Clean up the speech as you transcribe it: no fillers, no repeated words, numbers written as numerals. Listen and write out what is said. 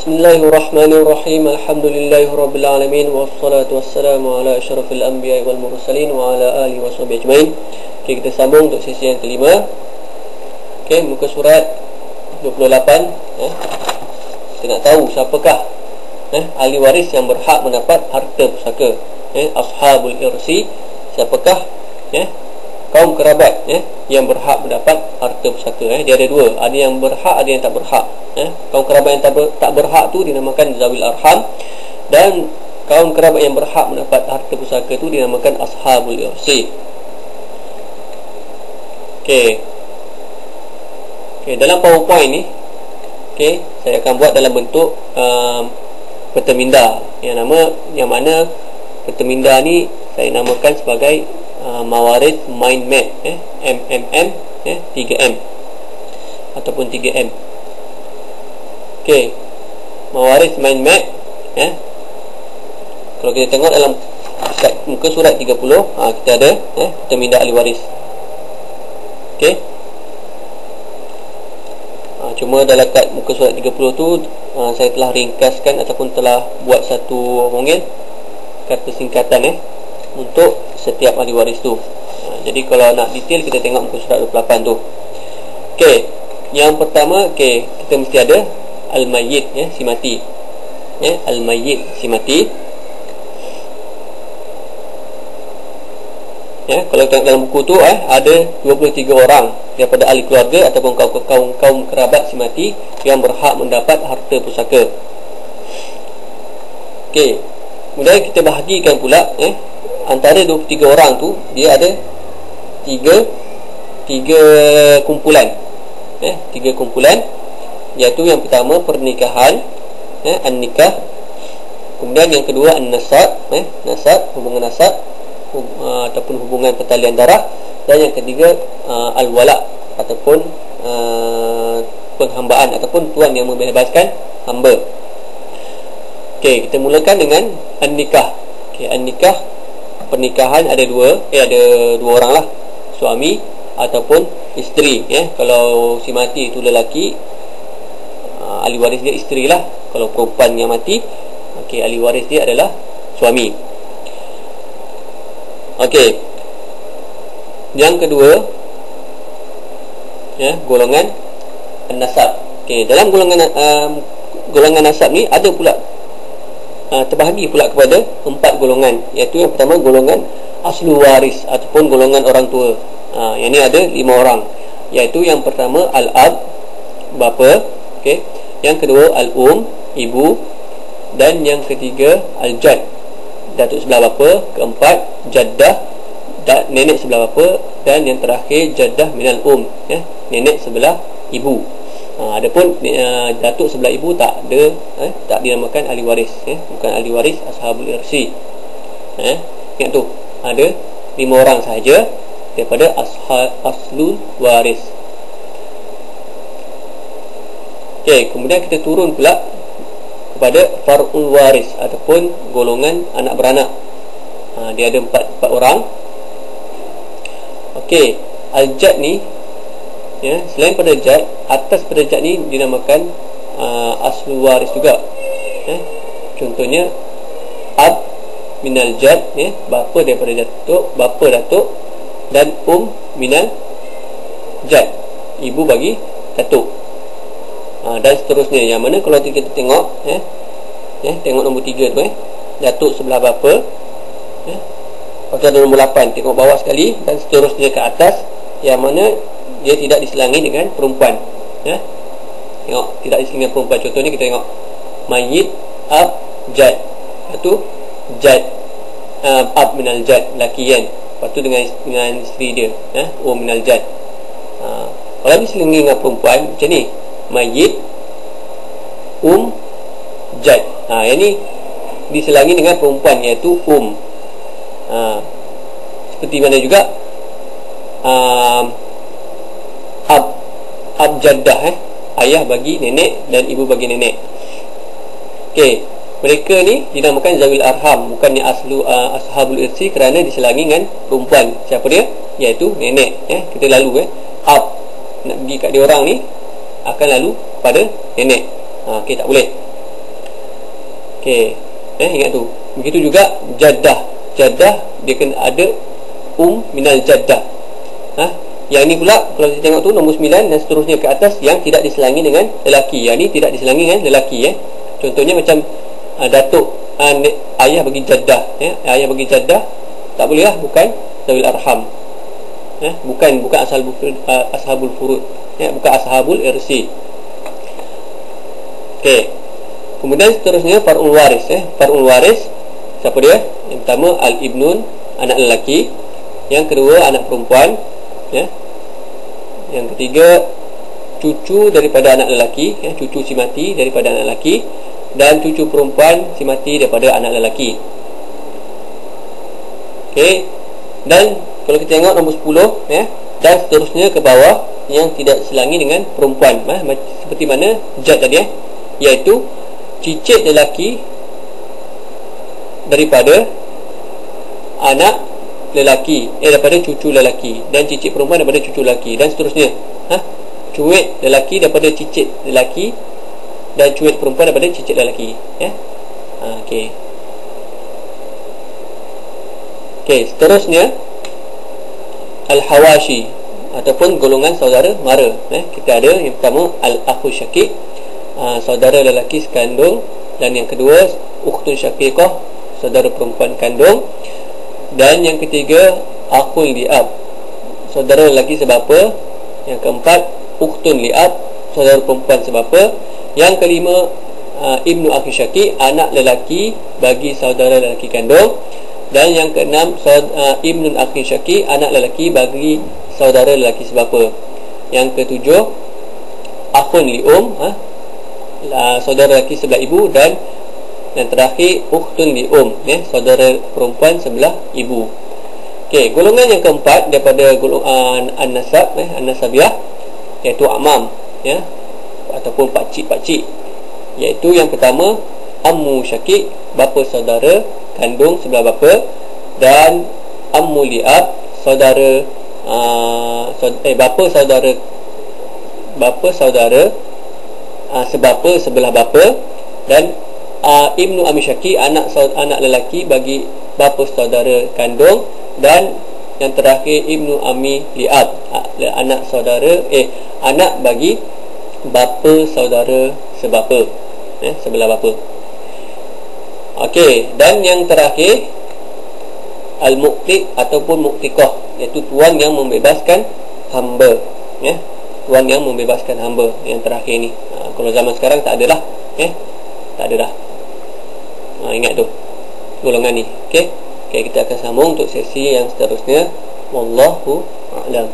Bismillahirrahmanirrahim. Alhamdulillahirabbil alamin wassalatu wassalamu ala asyrafil anbiya'i wal mursalin wa ala alihi washabbihi ajmain. Okey, kita sambung untuk sesi yang kelima. Okey, muka surat 28 kita nak tahu siapakah ahli waris yang berhak mendapat harta pusaka. Ashabul irsi, siapakah kaum kerabat yang berhak mendapat harta pusaka. Dia ada dua, ada yang berhak, ada yang tak berhak. Kaum kerabat yang tak berhak tu dinamakan zawil arham, dan kaum kerabat yang berhak mendapat harta pusaka tu dinamakan ashabul irsi. Okey, dalam PowerPoint ni saya akan buat dalam bentuk peta minda yang mana peta minda ni saya namakan sebagai mawaris mind map, MMM, 3M ataupun 3M. Okey, mawaris mind map. Kalau kita tengok dalam muka surat 30, kita ada peta minda ahli waris. Okey, cuma dalam kat muka surat 30 tu saya telah ringkaskan ataupun telah buat satu kata singkatan untuk setiap ahli waris tu. Jadi kalau nak detail kita tengok muka surat 28 tu. Okey, yang pertama kita mesti ada al-mayyit, si mati. Al-mayyit, si mati. Kalau tengok dalam buku tu ada 23 orang daripada ahli keluarga ataupun kaum kerabat si mati yang berhak mendapat harta pusaka. Okey, kemudian kita bahagikan pula antara 23 orang tu dia ada tiga kumpulan. Tiga kumpulan, iaitu yang pertama pernikahan, an-nikah. Kemudian yang kedua an-nasab, nasab, hubungan nasab ataupun hubungan pertalian darah. Dan yang ketiga al-wala ataupun penghambaan ataupun tuan yang membebaskan hamba. Okey, kita mulakan dengan an-nikah. Okey, an-nikah, pernikahan ada dua orang lah, suami ataupun isteri. Kalau si mati itu lelaki, ahli waris dia isteri lah. Kalau perempuan yang mati, ahli waris dia adalah suami. Okey, yang kedua golongan nasab. Okey, dalam golongan nasab ni ada pula terbahagi pula kepada 4 golongan, iaitu yang pertama golongan aslu waris ataupun golongan orang tua. Yang ni ada 5 orang, iaitu yang pertama al-ab, bapa. Okey, yang kedua al-um, ibu, dan yang ketiga al-jad, datuk sebelah bapa. Keempat jaddah, nenek sebelah bapa. Dan yang terakhir jaddah minal nenek sebelah ibu. Adapun datuk sebelah ibu tak ada, tak dinamakan ahli waris, bukan ahli waris ashabul irsi. Ingat tu, ada 5 orang sahaja daripada aslul waris. Okey, kemudian kita turun pula kepada far'ul waris ataupun golongan anak beranak. Dia ada 4 orang. Okey, al-jad ni selain pada jad, atas pada jad ni dinamakan aslul waris juga. Contohnya ab minal jad, bapa daripada datuk, dan minal jad, ibu bagi datuk. Dan seterusnya, yang mana kalau kita tengok tengok nombor 3 tu, datuk sebelah bapa, lepas tu ada nombor 8, tengok bawah sekali, dan seterusnya ke atas, yang mana dia tidak diselangi dengan perempuan. Tengok, tidak diselangi dengan perempuan. Contohnya kita tengok mayyit, ab, jad. Lepas tu jad, ab minal jad, lelaki kan. Lepas tu dengan isteri dia, minal jad. Kalau diselangi dengan perempuan macam ni, mayyit, jad. Yang ni diselangi dengan perempuan, iaitu seperti mana juga ab jaddah, ayah bagi nenek dan ibu bagi nenek. Okey, mereka ni dinamakan zawil arham, bukannya ashabul irsi, kerana diselangi dengan perempuan. Siapa dia? Iaitu nenek. Kita lalu ab nak pergi kat dia orang ni akan lalu kepada nenek. Okey, tak boleh. Okey, ingat tu. Begitu juga jaddah. Jaddah dia kena ada minal jaddah. Yang ni pula kalau kita tengok tu nombor 9 dan seterusnya ke atas yang tidak diselangi dengan lelaki. Yang ni tidak diselangi dengan lelaki. Contohnya macam datuk, ayah bagi jaddah. Ayah bagi jaddah tak boleh lah, bukan zawil arham. Bukan ashabul furud. Bukan ashabul irsi. Okey. Kemudian seterusnya far'ul waris. Far'ul waris siapa dia? Yang pertama al-ibnun, anak lelaki. Yang kedua anak perempuan. Yang ketiga cucu daripada anak lelaki, cucu si mati daripada anak lelaki, dan cucu perempuan si mati daripada anak lelaki. Okey. Dan kalau kita tengok nombor 10 dan seterusnya ke bawah yang tidak selangi dengan perempuan, seperti mana jad tadi, iaitu cicit lelaki daripada anak lelaki, daripada cucu lelaki, dan cicit perempuan daripada cucu lelaki, dan seterusnya. Cuit lelaki daripada cicit lelaki, dan cuit perempuan daripada cicit lelaki. Okey. Okey, seterusnya al-hawashi ataupun golongan saudara mara. Kita ada yang pertama al-akhu syaqiq, saudara lelaki sekandung, dan yang kedua ukhtun syaqiqah, saudara perempuan kandung, dan yang ketiga akhul li'ab, saudara lelaki sebapa. Yang keempat ukhtun li'ab, saudara perempuan sebapa. Yang kelima ibnu akhi syaqiq, anak lelaki bagi saudara lelaki kandung. Dan yang keenam ibnu akhi syaqiq, anak lelaki bagi saudara lelaki sebapa. Yang ketujuh akhun li'um, saudara lelaki sebelah ibu. Dan yang terakhir ukhtun li'um, saudara perempuan sebelah ibu. Okey, golongan yang keempat daripada golongan an-nasab, an-nasabiyah, iaitu amam, ataupun pakcik-pakcik. Iaitu yang pertama ammu syaqiq, bapa saudara kandung sebelah bapa, dan ammu li'ab, saudara bapa saudara sebapa sebelah bapa, dan ibnu ammi syaqiq, anak lelaki bagi bapa saudara kandung, dan yang terakhir ibnu ammi li'ab, anak bagi bapa saudara sebapa, sebelah bapa. Okey, dan yang terakhir al-muqtiq ataupun muqtiqah, iaitu tuan yang membebaskan hamba. Tuan yang membebaskan hamba yang terakhir ni. Kalau zaman sekarang tak ada dah. Tak ada dah. Ingat tu golongan ni. Okey, kita akan sambung untuk sesi yang seterusnya. Wallahu a'lam.